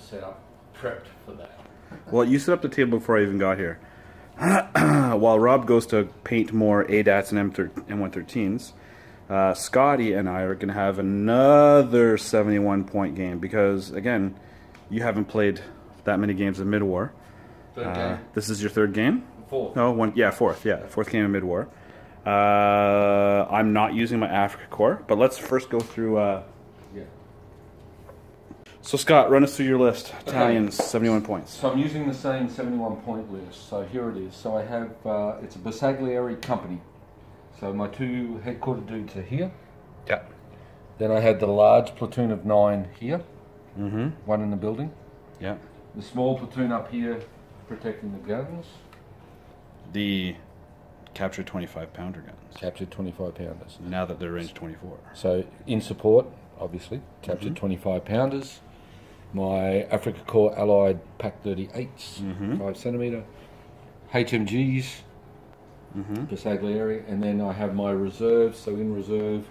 was set up, prepped for that. Well, you set up the table before I even got here. While Rob goes to paint more ADATs and M113s, Scotty and I are going to have another 71-point game because, again, you haven't played that many games of Mid-War. Third game. This is your third game? Fourth. No, one. Yeah, fourth. Yeah, fourth game of Mid-War. I'm not using my Africa Corps, but let's first go through... Yeah. So, Scott, run us through your list. Okay. Italians, 71 points. So I'm using the same 71-point list. So here it is. So I have, it's a Bersaglieri company. So my two headquarter dudes are here. Yeah. Then I had the large platoon of 9 here. Mm-hmm. One in the building. Yeah. The small platoon up here protecting the guns. The captured 25-pounder guns. Captured 25-pounders. Now that they're range 24. So in support, obviously, captured 25-pounders. My Africa Corps Allied Pack 38s, 5 centimetre. HMGs, Bersaglieri, and then I have my reserves. So in reserve,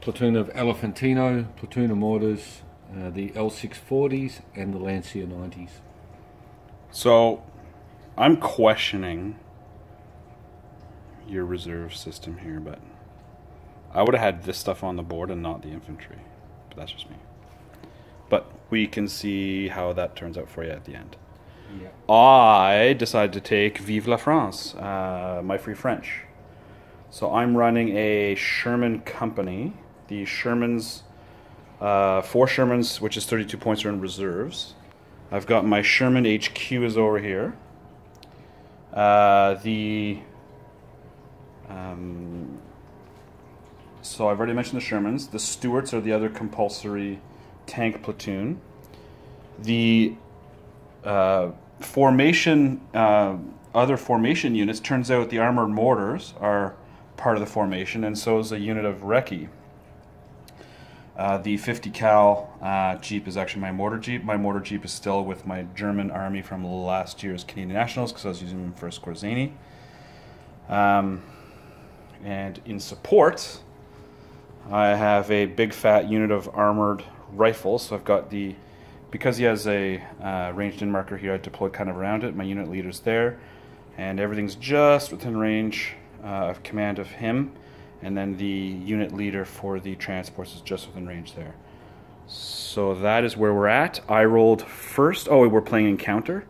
platoon of Elefantino, platoon of mortars, the L640s, and the Lancia 90s. So, I'm questioning your reserve system here, but I would have had this stuff on the board and not the infantry. But that's just me. But we can see how that turns out for you at the end. Yeah. I decided to take Vive la France, my Free French. So I'm running a Sherman company. The Shermans, 4 Shermans, which is 32 points, are in reserves. I've got my Sherman HQ is over here. So I've already mentioned the Shermans. The Stuarts are the other compulsory tank platoon. The other formation units, turns out the armored mortars are part of the formation, and so is a unit of Recce. The 50 cal Jeep is actually my mortar Jeep. My mortar Jeep is still with my German army from last year's Cdn Nationals because I was using them for Skorzeny. And in support, I have a big fat unit of armored rifles. So I've got the, because he has a ranged-in marker here, I deployed kind of around it. My unit leader's there, and everything's just within range of command of him. And then the unit leader for the transports is just within range there. So that is where we're at. I rolled first. Oh, we're playing encounter.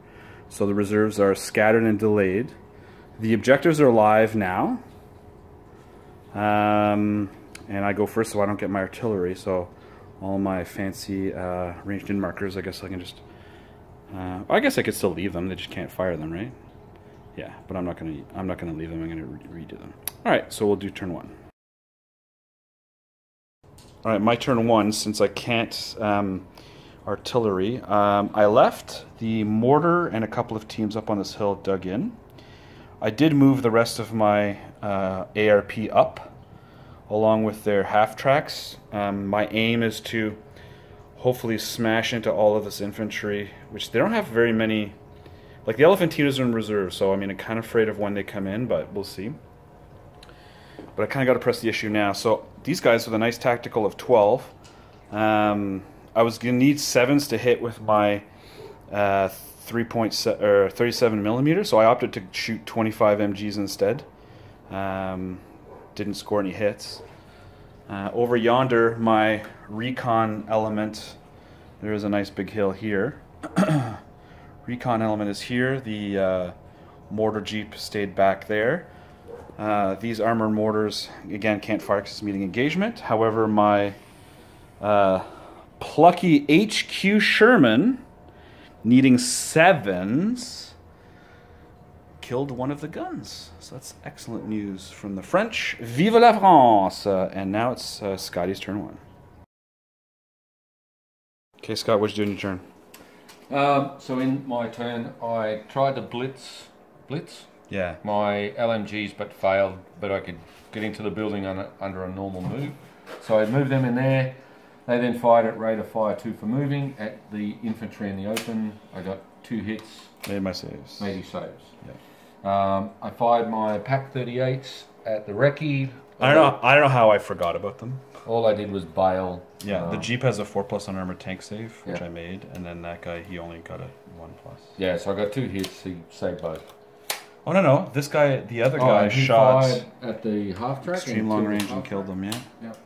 So the reserves are scattered and delayed. The objectives are live now. And I go first so I don't get my artillery. So all my fancy ranged in markers, I guess I can just... I guess I could still leave them. They just can't fire them, right? Yeah, but I'm not gonna leave them. I'm gonna redo them. All right, so we'll do turn 1. All right, my turn 1, since I can't artillery. I left the mortar and a couple of teams up on this hill dug in. I did move the rest of my ARP up, along with their half tracks. My aim is to hopefully smash into all of this infantry, which they don't have very many. Like, the Elefantinos are in reserve, so I mean, I'm kind of afraid of when they come in, but we'll see. But I kind of got to press the issue now. So these guys with a nice tactical of 12. I was going to need 7s to hit with my 37 millimeter, so I opted to shoot 25 MGs instead. Didn't score any hits. Over yonder, my recon element, there is a nice big hill here. Recon element is here. The mortar Jeep stayed back there. These armored mortars, again, can't fire because it's meeting engagement. However, my plucky HQ Sherman, needing 7s, killed one of the guns. So that's excellent news from the French. Vive la France! And now it's Scotty's turn 1. Okay, Scott, what'd you do in your turn? So in my turn, I tried to blitz Yeah. my LMGs, but failed. But I could get into the building under a normal move. So I moved them in there. They then fired at rate of fire 2 for moving. At the infantry in the open, I got 2 hits. Made my saves. Made his saves. Yeah. I fired my Pack 38s at the Recce. I don't know how I forgot about them. All I did was bail. Yeah, the Jeep has a 4+ unarmored tank save, which Yeah. I made, and then that guy, he only got a 1+. Yeah, so I got 2 hits. He saved both. Oh no, this guy, the other guy, he shot fired at the half track. extreme long range and killed them. Yeah. Yep.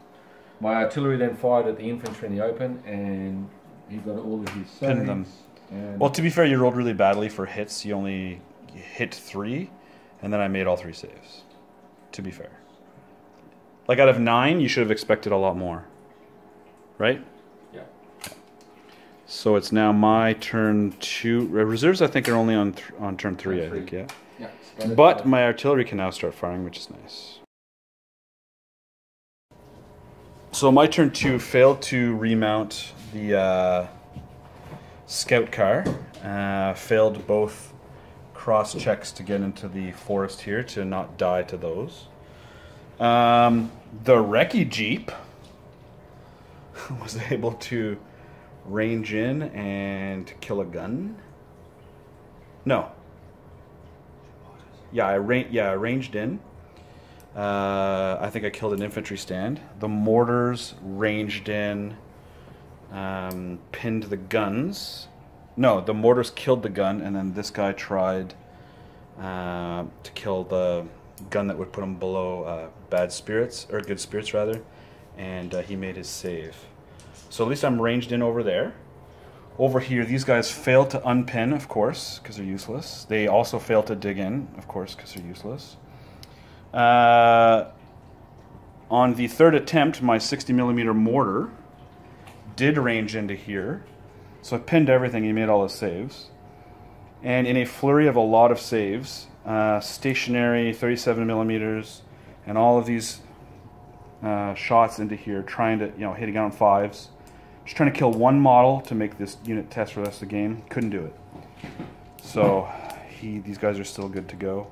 My artillery then fired at the infantry in the open, and he got all of his saves. Pinned them. And Well, to be fair, you rolled really badly for hits. You only hit 3, and then I made all 3 saves. To be fair. Like out of 9, you should have expected a lot more. Right? yeah. So it's now my turn 2. Reserves, I think, are only on turn 3, I think, yeah. Yeah. But my artillery can now start firing, which is nice. So my turn 2 failed to remount the scout car. Failed both cross checks to get into the forest here to not die to those. The recce Jeep was able to range in and kill a gun. No. Yeah, I ranged in. I think I killed an infantry stand. The mortars ranged in, pinned the guns. No, the mortars killed the gun, and then this guy tried to kill the gun that would put him below bad spirits, or good spirits rather, and he made his save. So at least I'm ranged in over there. Over here, these guys failed to unpin, of course, because they're useless. They also failed to dig in, of course, because they're useless. On the third attempt, my 60mm mortar did range into here. So it pinned everything. He made all his saves. And in a flurry of a lot of saves, stationary 37mm, and all of these shots into here, trying to, hitting on 5s. Just trying to kill one model to make this unit test for the rest of the game. Couldn't do it. So these guys are still good to go.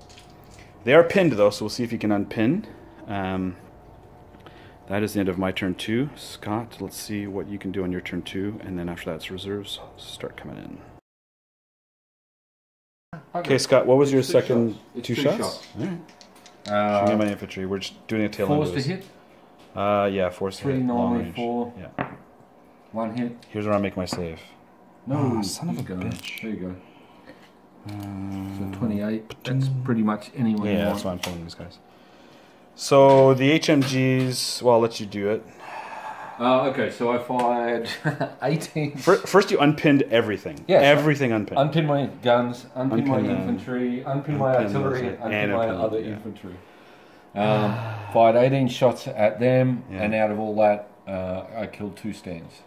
They are pinned though, so we'll see if he can unpin. That is the end of my turn 2. Scott, let's see what you can do on your turn 2, and then after that it's reserves start coming in. Okay, Scott, what was your second shots. 2 shots? All right. Show me my infantry. We're just doing a tail end. Force to hit. Yeah, force to hit. 3 Long normally, range. 4. Yeah. 1 hit. Here's where I make my save. No, Oh, son of a go. bitch. There you go. So 28. That's pretty much anyone. Yeah, that's why I'm pulling these guys. So the HMGs, well, I'll let you do it. Okay, so I fired 18. First you unpinned everything. Yeah, everything unpinned. Unpin my guns, unpin my Unpin infantry, unpin my unpin artillery, those, unpin and my unpin other them, yeah. infantry. Fired 18 shots at them, Yeah. and out of all that, I killed 2 stands.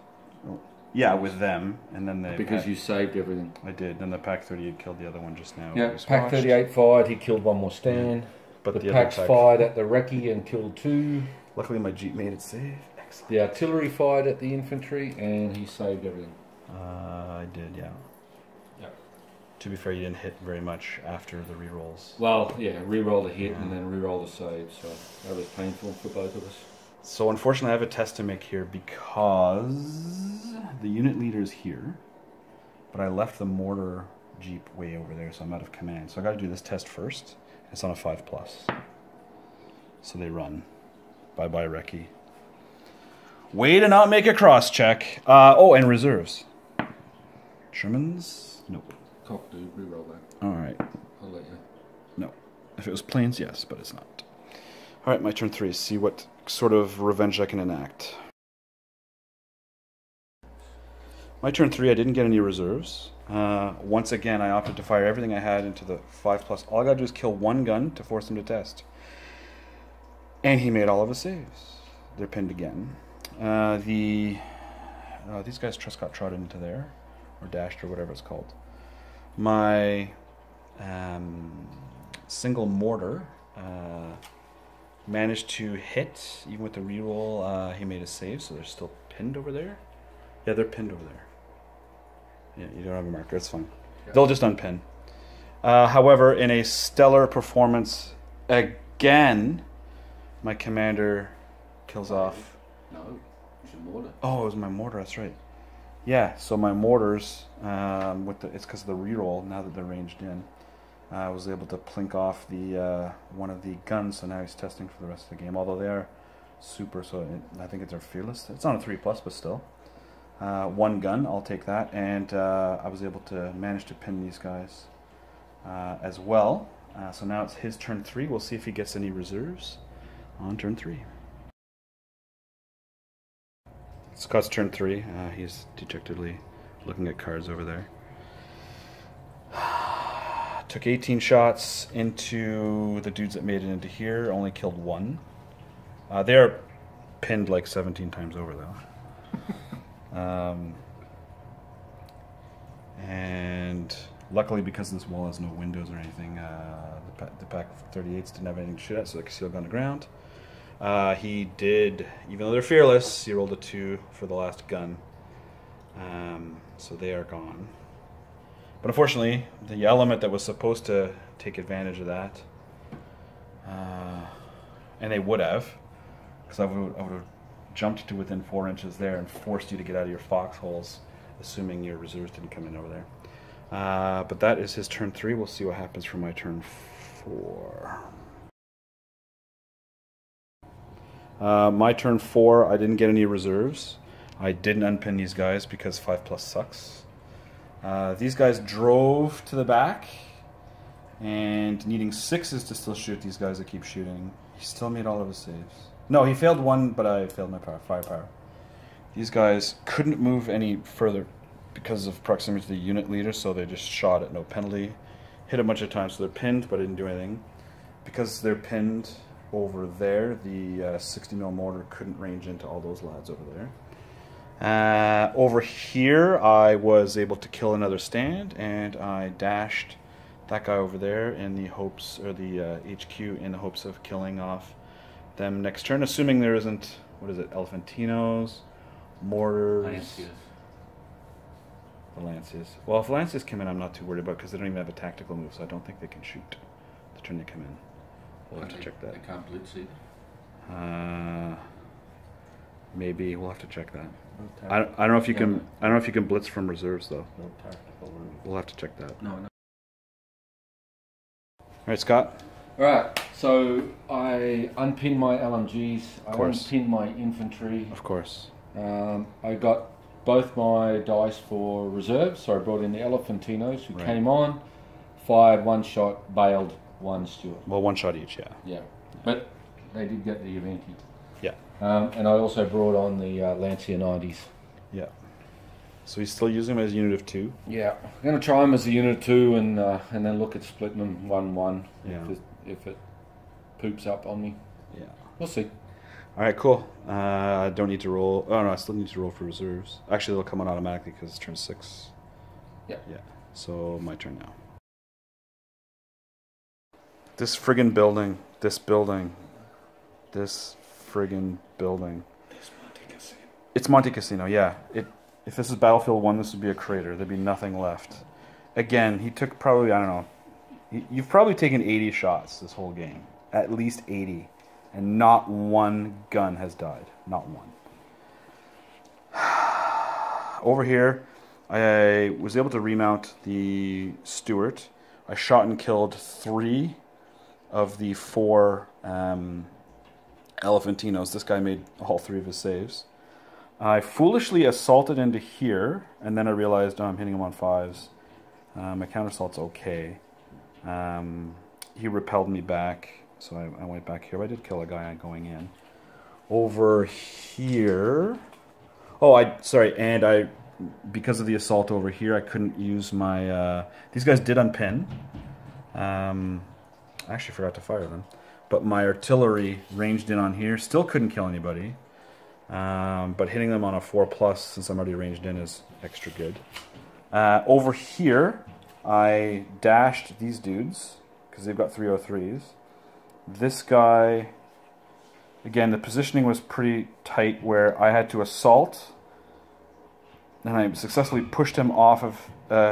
Yeah, with them, and then they... Because you saved everything. I did. Then the Pack 38 killed the other one just now. Yeah, It was Pack squashed. 38 fired, he killed 1 more stand. But The the Packs other pack... fired at the recce and killed 2. Luckily my Jeep made it save. Excellent. The artillery fired at the infantry, and he saved everything. I did, yeah. Yeah. To be fair, you didn't hit very much after the rerolls. Well, yeah, re-roll a hit and then re-roll a save, so that was painful for both of us. So unfortunately I have a test to make here because the unit leader is here, but I left the mortar Jeep way over there, so I'm out of command. So I got to do this test first. It's on a 5+. So they run. Bye-bye, recce. Way to not make a cross check. Oh, and reserves. Shermans? Nope. Cock, dude, re-roll that. All right. I'll let you. No. If it was planes, yes, but it's not. All right, my turn 3. See what sort of revenge I can enact. My turn 3, I didn't get any reserves. Once again, I opted to fire everything I had into the 5+. All I gotta do is kill 1 gun to force him to test. And he made all of his saves. They're pinned again. These guys just got trotted into there, or dashed, or whatever it's called. My single mortar managed to hit, even with the reroll. He made a save, so they're still pinned over there. Yeah, they're pinned over there. Yeah, you don't have a marker, it's fine. Yeah. They'll just unpin. However, in a stellar performance, again, my commander kills off. No, it's your mortar. Oh, it was my mortar, that's right. Yeah, so my mortars, it's because of the reroll, now that they're ranged in. I was able to plink off the one of the guns, so now he's testing for the rest of the game. Although they are super, so I think they're fearless. It's on a 3+, but still. One gun, I'll take that, and I was able to manage to pin these guys as well. So now it's his turn 3. We'll see if he gets any reserves on turn 3. Scott's turn 3. He's dejectedly looking at cards over there. Took 18 shots into the dudes that made it into here. Only killed 1. They're pinned like 17 times over though. And luckily, because this wall has no windows or anything, the pack of 38s didn't have anything to shoot at, so they could still go on the ground. He did, even though they're fearless, he rolled a 2 for the last gun. So they are gone. But unfortunately, the element that was supposed to take advantage of that, and they would have, because I would have jumped to within 4 inches there and forced you to get out of your foxholes, assuming your reserves didn't come in over there. But that is his turn 3. We'll see what happens for my turn 4. My turn 4, I didn't get any reserves. I didn't unpin these guys because 5+ sucks. These guys drove to the back, and needing 6s to still shoot these guys that keep shooting. He still made all of his saves. No, he failed 1, but I failed my firepower. These guys couldn't move any further because of proximity to the unit leader, so they just shot at no penalty. Hit a bunch of times, so they're pinned, but I didn't do anything. Because they're pinned over there, the 60mm mortar couldn't range into all those lads over there. Over here, I was able to kill another stand, and I dashed that guy over there in the hopes, or the HQ, in the hopes of killing off them next turn, assuming there isn't, what is it, Elephantinos, mortars, the Lanciers. Well, if Lanciers come in, I'm not too worried about, because they don't even have a tactical move, so I don't think they can shoot the turn they come in. We'll have to check that. They can't blitz it. Maybe we'll have to check that. I don't know if you can. I don't know if you can blitz from reserves though. No tactical move. We'll have to check that. No. All right, Scott. All right. So I unpinned my LMGs. I course. unpinned my infantry. Of course. I got both my dice for reserves. So I brought in the Elephantinos who came on, fired 1 shot, bailed 1 Stuart. Well, 1 shot each, yeah. Yeah, but they did get the Avanti. Yeah. And I also brought on the Lancia 90s. Yeah. So he's still using them as a unit of 2? Yeah. I'm going to try them as a unit of 2 and then look at splitting them 1-1 if it poops up on me. Yeah. We'll see. All right, cool. I don't need to roll. Oh, no, I still need to roll for reserves. Actually, they'll come on automatically because it's turn 6. Yeah. Yeah. So my turn now. This friggin' building. This building. This friggin' building. It's Monte Cassino. It's Monte Cassino, yeah. If this is Battlefield 1, this would be a crater. There'd be nothing left. Again, he took probably, I don't know. You've probably taken 80 shots this whole game. At least 80. And not 1 gun has died. Not 1. Over here, I was able to remount the Stuart. I shot and killed 3 of the 4 Elephantinos. This guy made all 3 of his saves. I foolishly assaulted into here, and then I realized, oh, I'm hitting him on 5s. My counter-assault's okay. He repelled me back, so I went back here. I did kill a guy going in. Over here... Oh, because of the assault over here, I couldn't use my... these guys did unpin. I actually forgot to fire them. But my artillery ranged in on here. Still couldn't kill anybody. But hitting them on a 4+, since I'm already ranged in, is extra good. Over here, I dashed these dudes, because they've got 303s. This guy, again, the positioning was pretty tight, where I had to assault, and I successfully pushed him off of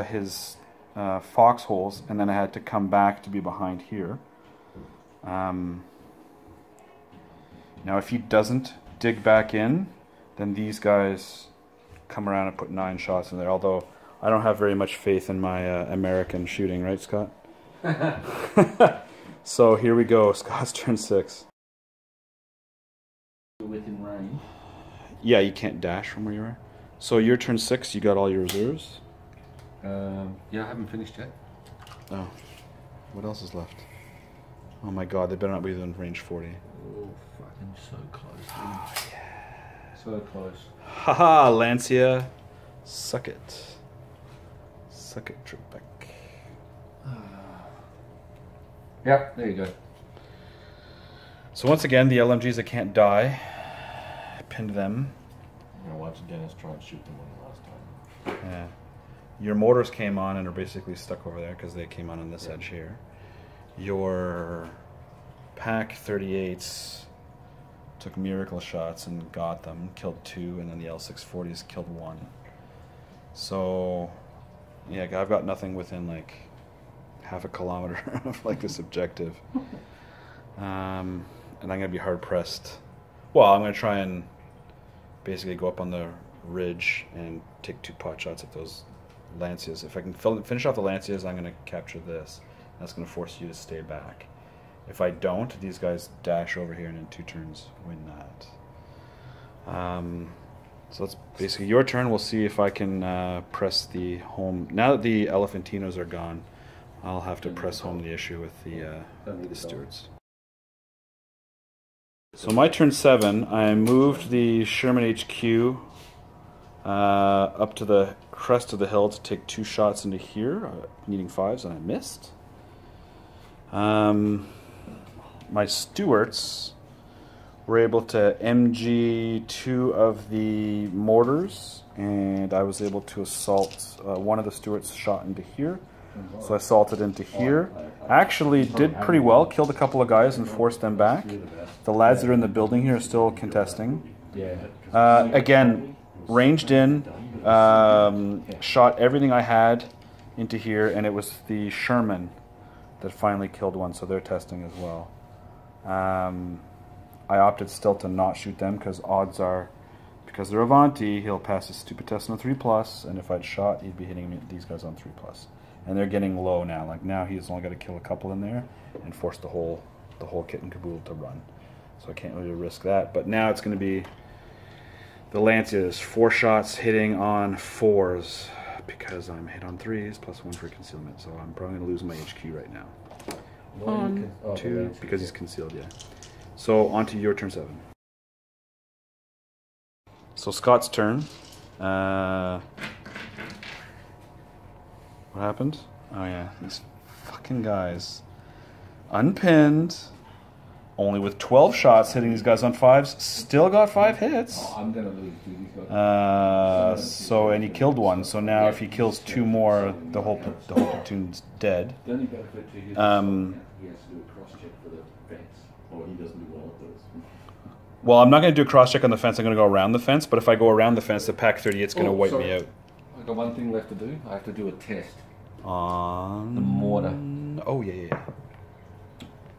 his foxholes, and then I had to come back to be behind here. Now, if he doesn't dig back in, then these guys come around and put 9 shots in there, although I don't have very much faith in my American shooting, right, Scott? So here we go. Scott's turn 6. Within range. Yeah, you can't dash from where you are. So your turn 6, you got all your reserves? Yeah, I haven't finished yet. Oh. What else is left? Oh my god, they better not be within range 40. Oh, fucking so close. Oh, yeah. So close. Haha, Lancia. Suck it. Suck it, Trebek. Yeah, there you go. So once again, the LMGs that can't die, I pinned them. I'm gonna watch Dennis try and shoot them on the last time. Yeah. Your mortars came on and are basically stuck over there because they came on this edge here. Your pack 38s took miracle shots and got them, killed 2, and then the L640s killed 1. So, yeah, I've got nothing within like half a kilometer of like this objective. And I'm going to be hard pressed. Well, I'm going to try and basically go up on the ridge and take 2 pot shots at those Lancias. If I can finish off the Lancias, I'm going to capture this. That's going to force you to stay back. If I don't, these guys dash over here and in 2 turns win that. So that's basically your turn. We'll see if I can press the home. Now that the Elephantinos are gone, I'll have to press home the issue with the Stewards. So my turn 7, I moved the Sherman HQ up to the crest of the hill to take 2 shots into here, needing 5s, and I missed. My Stewards were able to MG 2 of the mortars, and I was able to assault one of the Stewards shot into here. So I assaulted into here. Actually did pretty well, killed a couple of guys and forced them back. The lads that are in the building here are still contesting. Again, ranged in, shot everything I had into here, and it was the Sherman that finally killed one, so they're testing as well. I opted still to not shoot them because odds are, because they're Avanti, he'll pass his stupid test on a 3+, and if I'd shot, he'd be hitting these guys on 3+. And they're getting low now. Like now, he's only got to kill a couple in there and force the whole kit and caboodle to run. So I can't really risk that. But now it's going to be the Lancias, 4 shots hitting on 4s because I'm hit on 3s plus 1 for concealment. So I'm probably going to lose my HQ right now. 1, 2, because he's concealed, yeah. So on to your turn 7. So Scott's turn. What happened? Oh yeah, these fucking guys. Unpinned, only with 12 shots hitting these guys on 5s, still got 5 hits. Oh, I'm gonna lose to these guys. So, and he killed 1, so now if he kills 2 more, the whole platoon's dead. The only benefit to his he has to do a cross-check for the fence, or he doesn't do well at those. Well, I'm not going to do a cross-check on the fence, I'm going to go around the fence, but if I go around the fence, the pack 38's going to wipe me out. I've got one thing left to do. I have to do a test. On the mortar. Oh, yeah.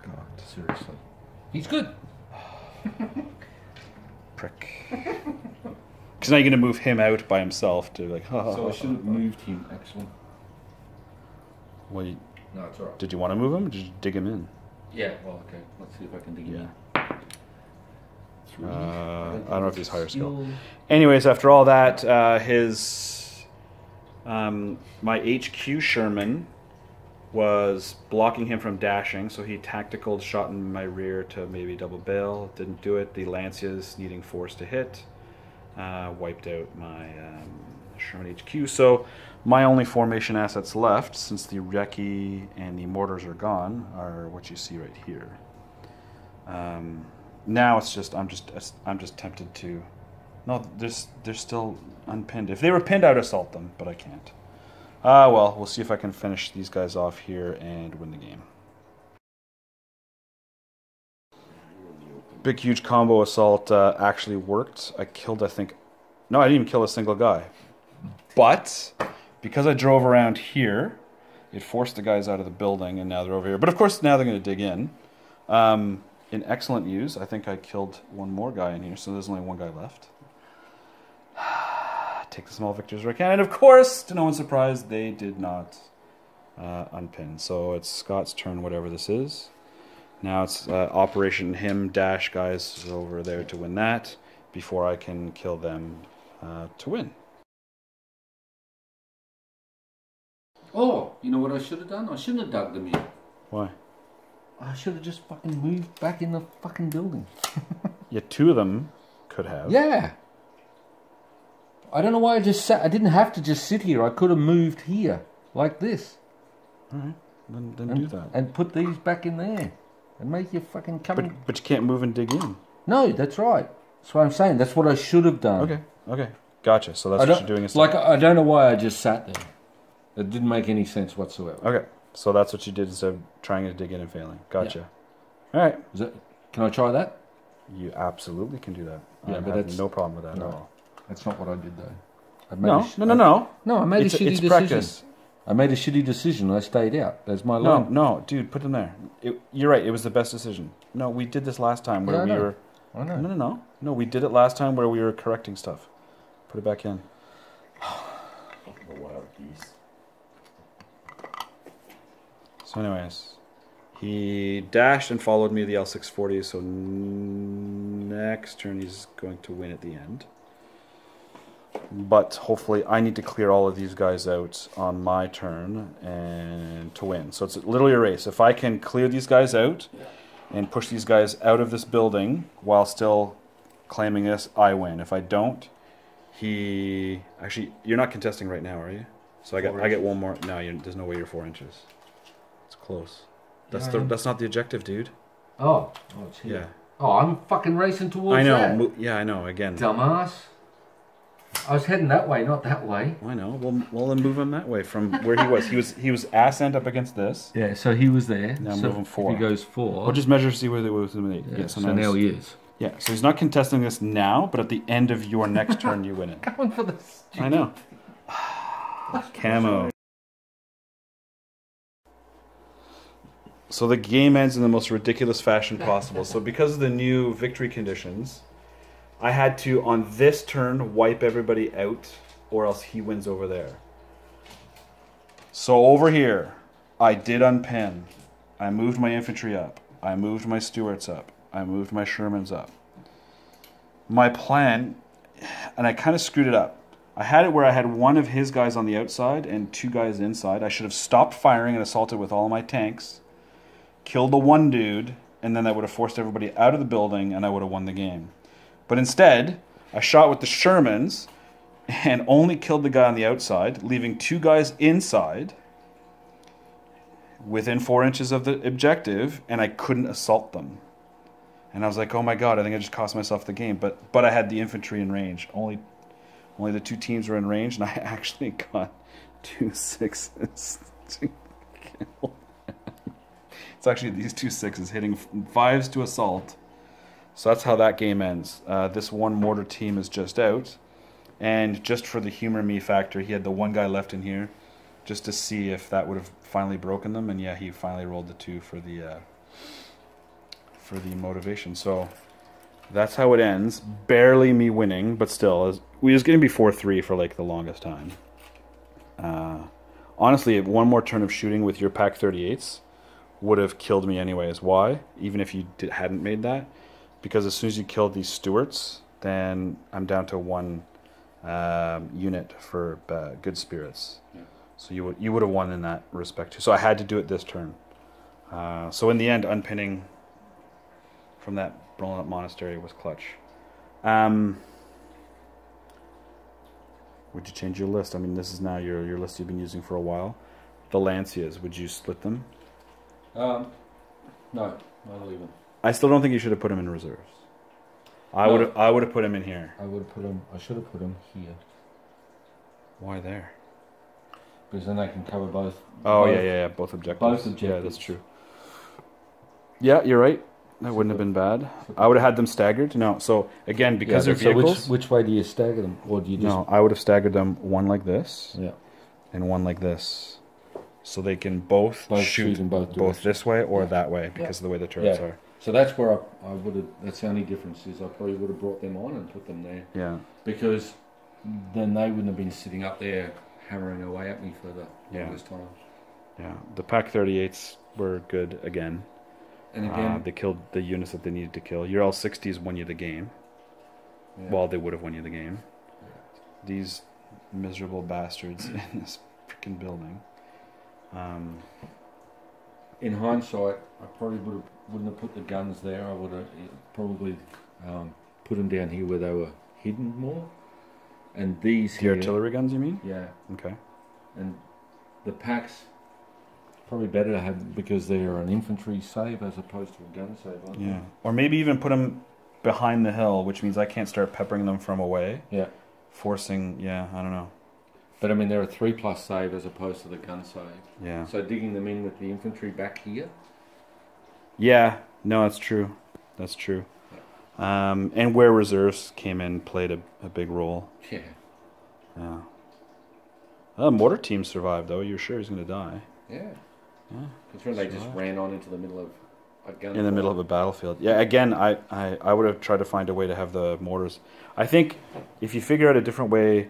God, seriously. He's good. Prick. Because now you're going to move him out by himself to like, So I should have moved him, actually. Well, No, it's alright. did you want to move him or did you dig him in? Yeah, well, okay. Let's see if I can dig him in. I don't know if he's higher skill. Anyways, after all that, my HQ Sherman was blocking him from dashing, so he tactical shot in my rear to maybe double bail. Didn't do it. The Lancias needing 4s to hit wiped out my Sherman HQ. So my only formation assets left, since the recce and the mortars are gone, are what you see right here. Now it's just I'm just tempted to. No, they're still unpinned. If they were pinned, I'd assault them, but I can't. Well, we'll see if I can finish these guys off here and win the game. Big, huge combo assault actually worked. I killed, I think... No, I didn't even kill a single guy. But, because I drove around here, it forced the guys out of the building, and now they're over here. But of course, now they're going to dig in. In excellent use, I think I killed 1 more guy in here, so there's only 1 guy left. Take the small victories where I can. And of course, to no one's surprise, they did not unpin. So it's Scott's turn, whatever this is. Now it's Operation Him Dash guys over there to win that before I can kill them to win. Oh, you know what I should have done? I shouldn't have dug them in. Why? I should have just fucking moved back in the fucking building. Yeah, 2 of them could have. Yeah. I don't know why I just sat. I didn't have to just sit here. I could have moved here, like this. All right, then and, do that. And put these back in there. And make you fucking come. But you can't move and dig in. No, that's right. That's what I'm saying. That's what I should have done. Okay. Gotcha. So that's what you're doing instead. Like, I don't know why I just sat there. It didn't make any sense whatsoever. Okay. So that's what you did instead of trying to dig in and failing. Gotcha. Yeah. All right. Can I try that? You absolutely can do that. Yeah, I have no problem with that at all. That's not what I did, though. No, I made a shitty decision. Practice. I made a shitty decision. I stayed out. That's my line. No, dude, put them there. You're right. It was the best decision. No, we did this last time where we were. I know. No, we did it last time where we were correcting stuff. Put it back in. The wild geese. So, anyways, he dashed and followed me to the L640. So next turn he's going to win at the end. But hopefully I need to clear all of these guys out on my turn and to win. So it's literally a race. If I can clear these guys out and push these guys out of this building while still claiming this, I win. If I don't, he... Actually, you're not contesting right now, are you? So I get one more... No, there's no way you're 4 inches. It's close. That's not the objective, dude. Oh, it's here. Yeah. Oh, I'm fucking racing towards I know. that. Yeah, I know. Again. Dumbass. I was heading that way, not that way. I know. Well, then move him that way from where he was. He was ass end up against this. Yeah, so he was there. Now move him 4. If he goes 4. We'll just measure, see where they was. Yeah, so now he is. Yeah, so he's not contesting this now, but at the end of your next turn, you win it. Going for the stupid... I know. Camo. So the game ends in the most ridiculous fashion possible. So because of the new victory conditions, I had to, on this turn, wipe everybody out, or else he wins over there. So over here, I did unpin. I moved my infantry up. I moved my Stuarts up. I moved my Shermans up. My plan, and I kind of screwed it up. I had it where I had one of his guys on the outside and 2 guys inside. I should have stopped firing and assaulted with all my tanks, killed the one dude, and then that would have forced everybody out of the building, and I would have won the game. But instead, I shot with the Shermans and only killed the guy on the outside, leaving 2 guys inside within 4 inches of the objective, and I couldn't assault them. And I was like, oh my god, I think I just cost myself the game. But I had the infantry in range. Only the 2 teams were in range, and I actually got 2 6s to kill them. It's actually these 2 6s hitting 5s to assault. So that's how that game ends. This one mortar team is just out. And just for the humor me factor, he had the one guy left in here just to see if that would have finally broken them. And yeah, he finally rolled the 2 for the motivation. So that's how it ends. Barely me winning, but still. We was going to be 4-3 for like the longest time. Honestly, one more turn of shooting with your Pack 38s would have killed me anyways. Why? Even if you hadn't made that. Because as soon as you killed these Stuarts, then I'm down to 1 unit for good spirits. Yeah. So you would have won in that respect too. So I had to do it this turn. So in the end, unpinning from that blown up monastery was clutch. Would you change your list? I mean, this is now your list you've been using for a while. The Lancias, would you split them? No, I'll leave them. I still don't think you should have put him in reserves. I would have put him in here. I should have put him here. Why there? Because then they can cover both. Yeah, both objectives. Both objectives. Yeah, that's true. Yeah, you're right. That wouldn't have been bad. I would have had them staggered. No, so again, because they're vehicles. So which way do you stagger them, or do you just? No, I would have staggered them one like this. Yeah. And one like this, so they can both shoot in both this way or that way because of the way the turrets are. So that's where I would have. That's the only difference is I probably would have brought them on and put them there. Yeah. Because then they wouldn't have been sitting up there hammering away at me for the longest time. Yeah, the Pack 38s were good again. And again, they killed the units that they needed to kill. Your L60s won you the game. yeah. Well, they would have won you the game. These miserable bastards in this freaking building. In hindsight, I probably wouldn't have put the guns there. I would have probably put them down here where they were hidden more. And these The artillery guns, you mean? Yeah. Okay. And the packs, probably better to have because they're an infantry save as opposed to a gun save, aren't Yeah. Or maybe even put them behind the hill, which means I can't start peppering them from away. Yeah. Forcing, yeah, I don't know. But I mean, they're a 3+ save as opposed to the gun save. Yeah. So digging them in with the infantry back here. Yeah, no, that's true. That's true. And where reserves came in played a big role. Yeah. Yeah. The mortar team survived, though. You're sure he's going to die. Yeah. Yeah. That's when they just ran on into the middle of a gun. In the middle of a battlefield. Yeah, again, I would have tried to find a way to have the mortars. I think if you figure out a different way,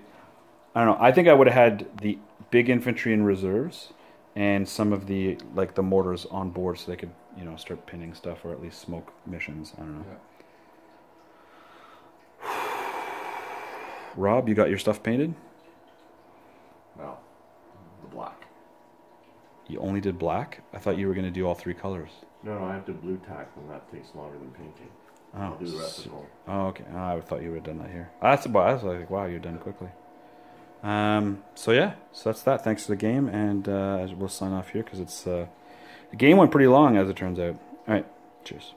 I don't know, I think I would have had the big infantry in reserves and some of the, like, the mortars on board so they could, you know, start pinning stuff or at least smoke missions. I don't know. Yeah. Rob, you got your stuff painted? No, the black. You only did black? I thought you were going to do all 3 colors. No, I have to blue tack, and that takes longer than painting. Oh, I'll do the rest of it. Oh, okay. Oh, I thought you would have done that here. I was like, wow, you're done quickly. So yeah, so that's that. Thanks for the game, and we'll sign off here because it's the game went pretty long as it turns out. All right, cheers.